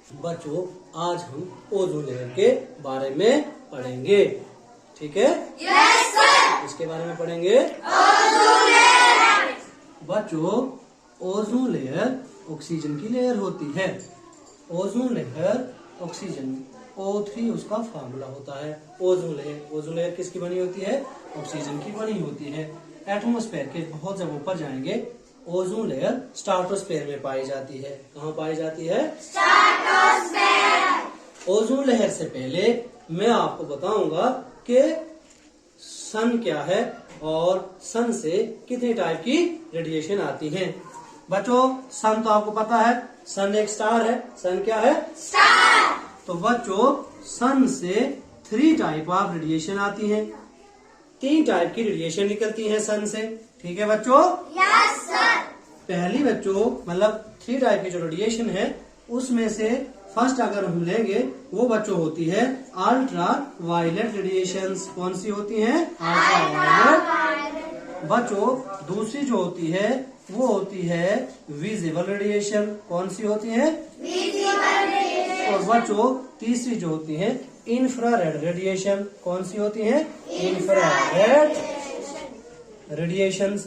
बच्चों आज हम ओजोन लेयर के बारे में पढ़ेंगे, ठीक है? Yes sir. इसके बारे में पढ़ेंगे। Ozone layer. बच्चों ओजोन लेयर ऑक्सीजन की लेयर होती है। ओजोन लेयर ऑक्सीजन O3 उसका फार्मूला होता है। ओजोन लेयर किसकी बनी होती है? ऑक्सीजन की बनी होती है। एटमॉस्फेयर के बहुत जब ऊपर जाएंगे ओजोन लेयर स्ट्राटोस्फेयर में पाई जाती है। कहाँ पाई जाती है? स्ट्राटोस्फेयर। ओजोन लेयर से पहले मैं आपको बताऊंगा कि सन क्या है और सन से कितने टाइप की रेडिएशन आती है। बच्चों सन तो आपको पता है, सन एक स्टार है। सन क्या है? स्टार। तो बच्चों सन से 3 टाइप ऑफ रेडिएशन आती हैं। 3 टाइप की रेडिएशन निकलती है सन से, ठीक है बच्चों? Yes sir. पहली बच्चों मतलब 3 टाइप की जो रेडिएशन है उसमें से फर्स्ट अगर हम लेंगे वो बच्चों होती है अल्ट्रा वायलेट रेडिएशन। कौन सी होती है? Ultraviolet. बच्चों दूसरी जो होती है वो होती है विजिबल रेडिएशन। कौन सी होती है? Visible radiation. और बच्चों तीसरी जो होती है इंफ्रारेड रेडिएशन। कौन सी होती है? Infrared radiation.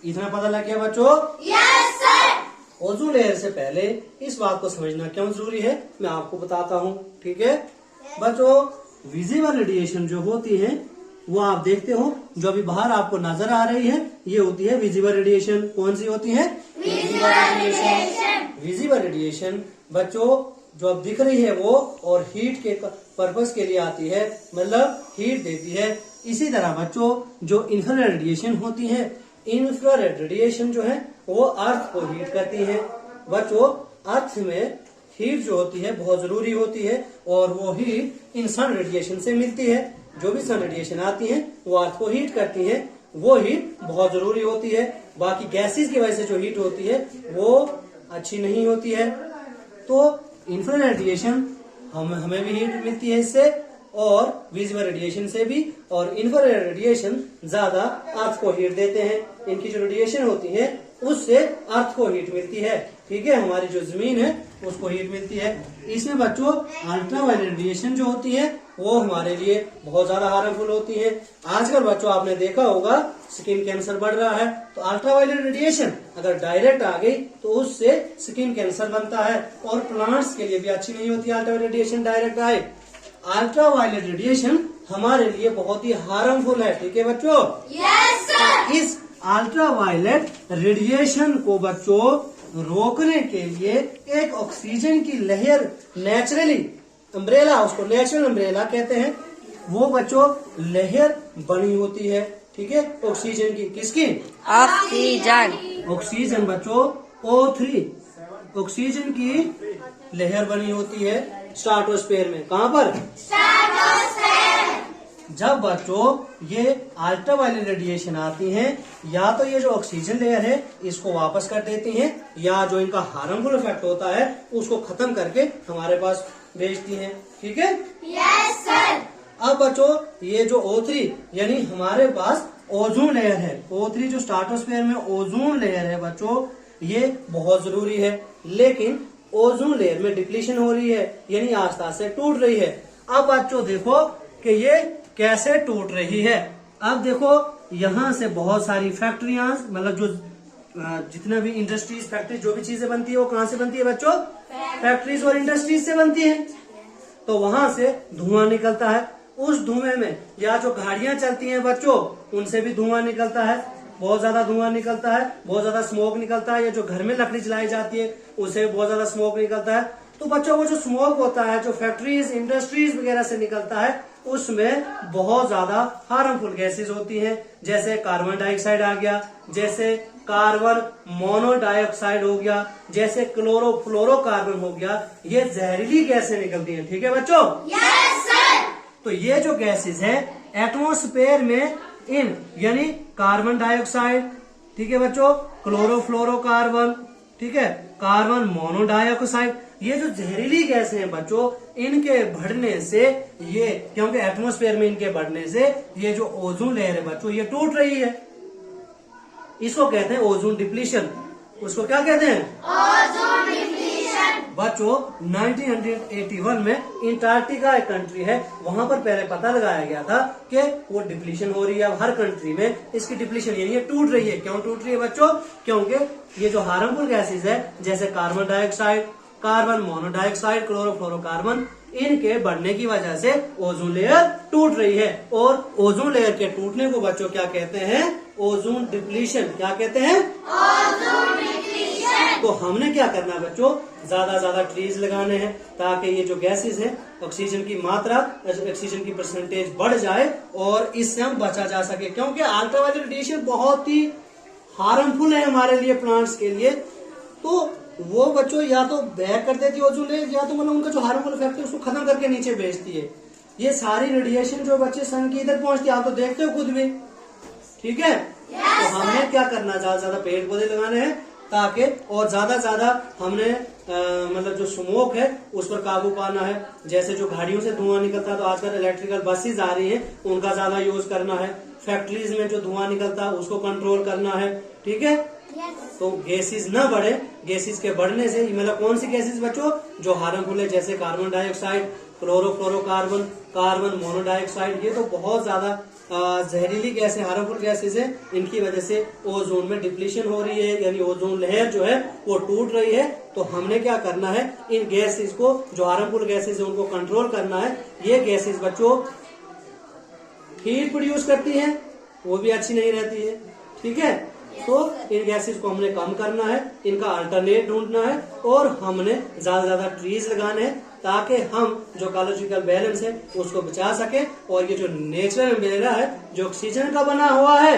इतना पता लग गया बच्चों? Yes sir. ओजोन लेयर से पहले इस बात को समझना क्यों जरूरी है मैं आपको बताता हूँ, ठीक है बच्चों? विजिबल रेडिएशन जो होती है वो आप देखते हो जो अभी बाहर आपको नजर आ रही है, ये होती है विजिबल रेडिएशन। कौन सी होती है? Visible radiation. विजिबल रेडिएशन बच्चों जो अब दिख रही है वो और हीट के पर्पस के लिए आती है, मतलब हीट देती है। इसी तरह बच्चों जो इंफ्रारेड रेडिएशन होती है, इंफ्रारेड रेडिएशन जो है वो अर्थ को हीट करती है। बच्चों अर्थ में हीट जो होती है बहुत जरूरी होती है और वो हीट इन सन रेडिएशन से मिलती है। जो भी सन रेडिएशन आती है वो अर्थ को हीट करती है, वो हीट बहुत जरूरी होती है। बाकी गैसेस की वजह से जो हीट होती है वो अच्छी नहीं होती है। तो इंफ्रारेड रेडिएशन हमें भी हीट मिलती है इससे और विजिबल रेडिएशन से भी। और इंफ्रारेड रेडिएशन ज्यादा अर्थ को हीट देते हैं। इनकी जो रेडिएशन होती है उससे अर्थ को हीट मिलती है, ठीक है? हमारी जो जमीन है उसको हीट मिलती है। इसमें बच्चों अल्ट्रावायलेट रेडिएशन जो होती है वो हमारे लिए बहुत ज्यादा हार्मफुल होती है। आजकल बच्चों आपने देखा होगा स्किन कैंसर बढ़ रहा है, तो अल्ट्रावायलेट रेडिएशन अगर डायरेक्ट आ गई तो उससे स्किन कैंसर बनता है और प्लांट्स के लिए भी अच्छी नहीं होती अल्ट्रावायलेट रेडिएशन डायरेक्ट आए। अल्ट्रावायलेट रेडिएशन हमारे लिए बहुत ही हार्मफुल है, ठीक है बच्चों? Yes sir. इस अल्ट्रावायलेट रेडिएशन को बच्चों रोकने के लिए एक ऑक्सीजन की लहर नेचुरली अम्ब्रेला, उसको नेचुरल अम्ब्रेला कहते हैं, वो बच्चों लहर बनी होती है, ठीक है? ऑक्सीजन की। किसकी? ऑक्सीजन। ऑक्सीजन बच्चों O3 ऑक्सीजन की लहर बनी होती है स्ट्राटोस्फेयर में। कहाँ पर? स्ट्राटोस्फेयर। जब बच्चों ये अल्ट्रावायलेट रेडिएशन आती हैं या तो ये जो ऑक्सीजन लेयर है इसको वापस कर देती हैं या जो इनका हार्मफुल इफेक्ट होता है उसको खत्म करके हमारे पास भेजती हैं, ठीक है? Yes sir. अब बच्चों ये जो O3 यानी हमारे पास ओजोन लेयर है, O3 जो स्ट्राटोस्फेयर में ओजोन लेयर है बच्चों, ये बहुत जरूरी है। लेकिन ओजोन लेयर में डिप्लीशन हो रही है यानी आस्ते आस्ते टूट रही है। अब बच्चों देखो कि ये कैसे टूट रही है। अब देखो यहाँ से बहुत सारी फैक्ट्रियां, मतलब जो जितना भी इंडस्ट्रीज फैक्ट्री जो भी चीजें बनती है वो कहाँ से बनती है बच्चों? फैक्ट्रीज और इंडस्ट्रीज से बनती है। तो वहां से धुआं निकलता है, उस धुएं में या जो गाड़ियां चलती हैं बच्चों उनसे भी धुआं निकलता है, बहुत ज्यादा धुआं निकलता है, बहुत ज्यादा स्मोक निकलता है। या जो घर में लकड़ी जलाई जाती है उससे भी बहुत ज्यादा स्मोक निकलता है। तो बच्चों वो जो स्मोक होता है जो फैक्ट्रीज इंडस्ट्रीज वगैरह से निकलता है उसमें बहुत ज्यादा हार्मफुल गैसेस होती हैं, जैसे कार्बन डाइऑक्साइड आ गया, जैसे कार्बन मोनोडाइऑक्साइड हो गया, जैसे क्लोरोफ्लोरोकार्बन हो गया। ये जहरीली गैसें निकलती हैं, ठीक है बच्चों? Yes sir. तो ये जो गैसेस है एटमॉस्फेयर में इन यानी कार्बन डाइऑक्साइड, ठीक है बच्चों, क्लोरोफ्लोरोकार्बन, ठीक है, कार्बन मोनोडाइऑक्साइड, ये जो जहरीली गैसें हैं बच्चों इनके बढ़ने से ये, क्योंकि एटमॉस्फेयर में इनके बढ़ने से ये जो ओजोन लेयर है बच्चों ये टूट रही है। इसको कहते हैं ओजोन डिप्लीशन। उसको क्या कहते हैं? Ozone depletion. बच्चों 1981 में अंटार्कटिका एक कंट्री है, वहां पर पहले पता लगाया गया था कि वो डिप्लीशन हो रही है। अब हर कंट्री में इसकी डिप्लीशन यानी टूट रही है। क्यों टूट रही है बच्चों? क्योंकि ये जो हार्मफुल गैसेज है जैसे carbon dioxide, carbon monodioxide, chlorofluorocarbon, इनके बढ़ने की वजह से ओजोन लेयर टूट रही है। और ओजोन लेयर के टूटने को बच्चों क्या कहते हैं? Ozone depletion. क्या कहते हैं? Ozone depletion. तो हमने क्या करना है बच्चों? ज्यादा ट्रीज लगाने हैं ताकि ये जो गैसेस है ऑक्सीजन की मात्रा, ऑक्सीजन की परसेंटेज बढ़ जाए और इससे हम बचा जा सके। क्योंकि अल्ट्रावायलेट रेडिएशन बहुत ही हार्मफुल है हमारे लिए, प्लांट्स के लिए। तो वो बच्चों या तो बैक कर देती है ओजोन लेयर, या तो मतलब उनका जो हार्मफुल इफेक्ट है उसको खत्म करके नीचे भेजती है। ये सारी रेडिएशन जो बच्चे सन की इधर पहुंचती है, आप तो देखते हो खुद भी, ठीक है। तो हमने क्या करना, ज्यादा पेड़ पौधे लगाने हैं ताकि, और ज्यादा हमने मतलब जो स्मोक है उस पर काबू पाना है। जैसे जो गाड़ियों से धुआं निकलता है, तो आजकल इलेक्ट्रिकल बसेस आ रही हैं, उनका ज्यादा यूज करना है। फैक्ट्रीज में जो धुआं निकलता है उसको कंट्रोल करना है, ठीक है। तो गैसेस न बढ़े, गैसेस के बढ़ने से, मतलब कौन सी गैसेस बच्चों? जो हार्मफुल है जैसे carbon dioxide, chlorofluorocarbon, carbon monodioxide, ये तो बहुत ज्यादा जहरीली गैस है, हार्मफुल गैसेस है। इनकी वजह से ओजोन में डिप्लीशन हो रही है, यानी ओजोन लेयर जो है वो टूट रही है। तो हमने क्या करना है, इन गैसेस को, जो हार्मफुल गैसेस है उनको कंट्रोल करना है। ये गैसेस बच्चों हीट प्रोड्यूस करती है, वो भी अच्छी नहीं रहती है, ठीक है। तो इन गैसेस को हमने कम करना है, इनका अल्टरनेट ढूंढना है, और हमने ज्यादा ट्रीज लगाने हैं ताकि हम जो इकोलॉजिकल बैलेंस है उसको बचा सके। और ये जो नेचुरल अम्ब्रेला है जो ऑक्सीजन का बना हुआ है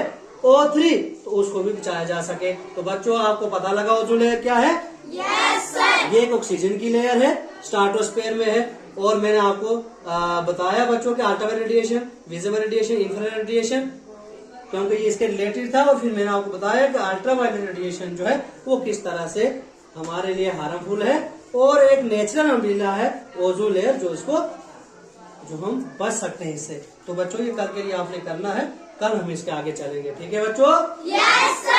O3, तो उसको भी बचाया जा सके। तो बच्चों आपको पता लगा ओजोन लेयर क्या है? Yes sir. ये एक ऑक्सीजन की लेयर है, स्ट्रेटोस्फीयर में है। और मैंने आपको बताया बच्चों के ultraviolet radiation, visible radiation, infrared radiation, क्योंकि ये इसके रिलेटेड था। और फिर मैंने आपको बताया कि अल्ट्रावायलेट रेडिएशन जो है वो किस तरह से हमारे लिए हार्मफुल है, और एक नेचुरल अम्ब्रेला है ओजोन लेयर जो हम बच सकते हैं इससे। तो बच्चों ये कल के लिए आपने करना है, कल हम इसके आगे चलेंगे, ठीक है बच्चों? Yes sir.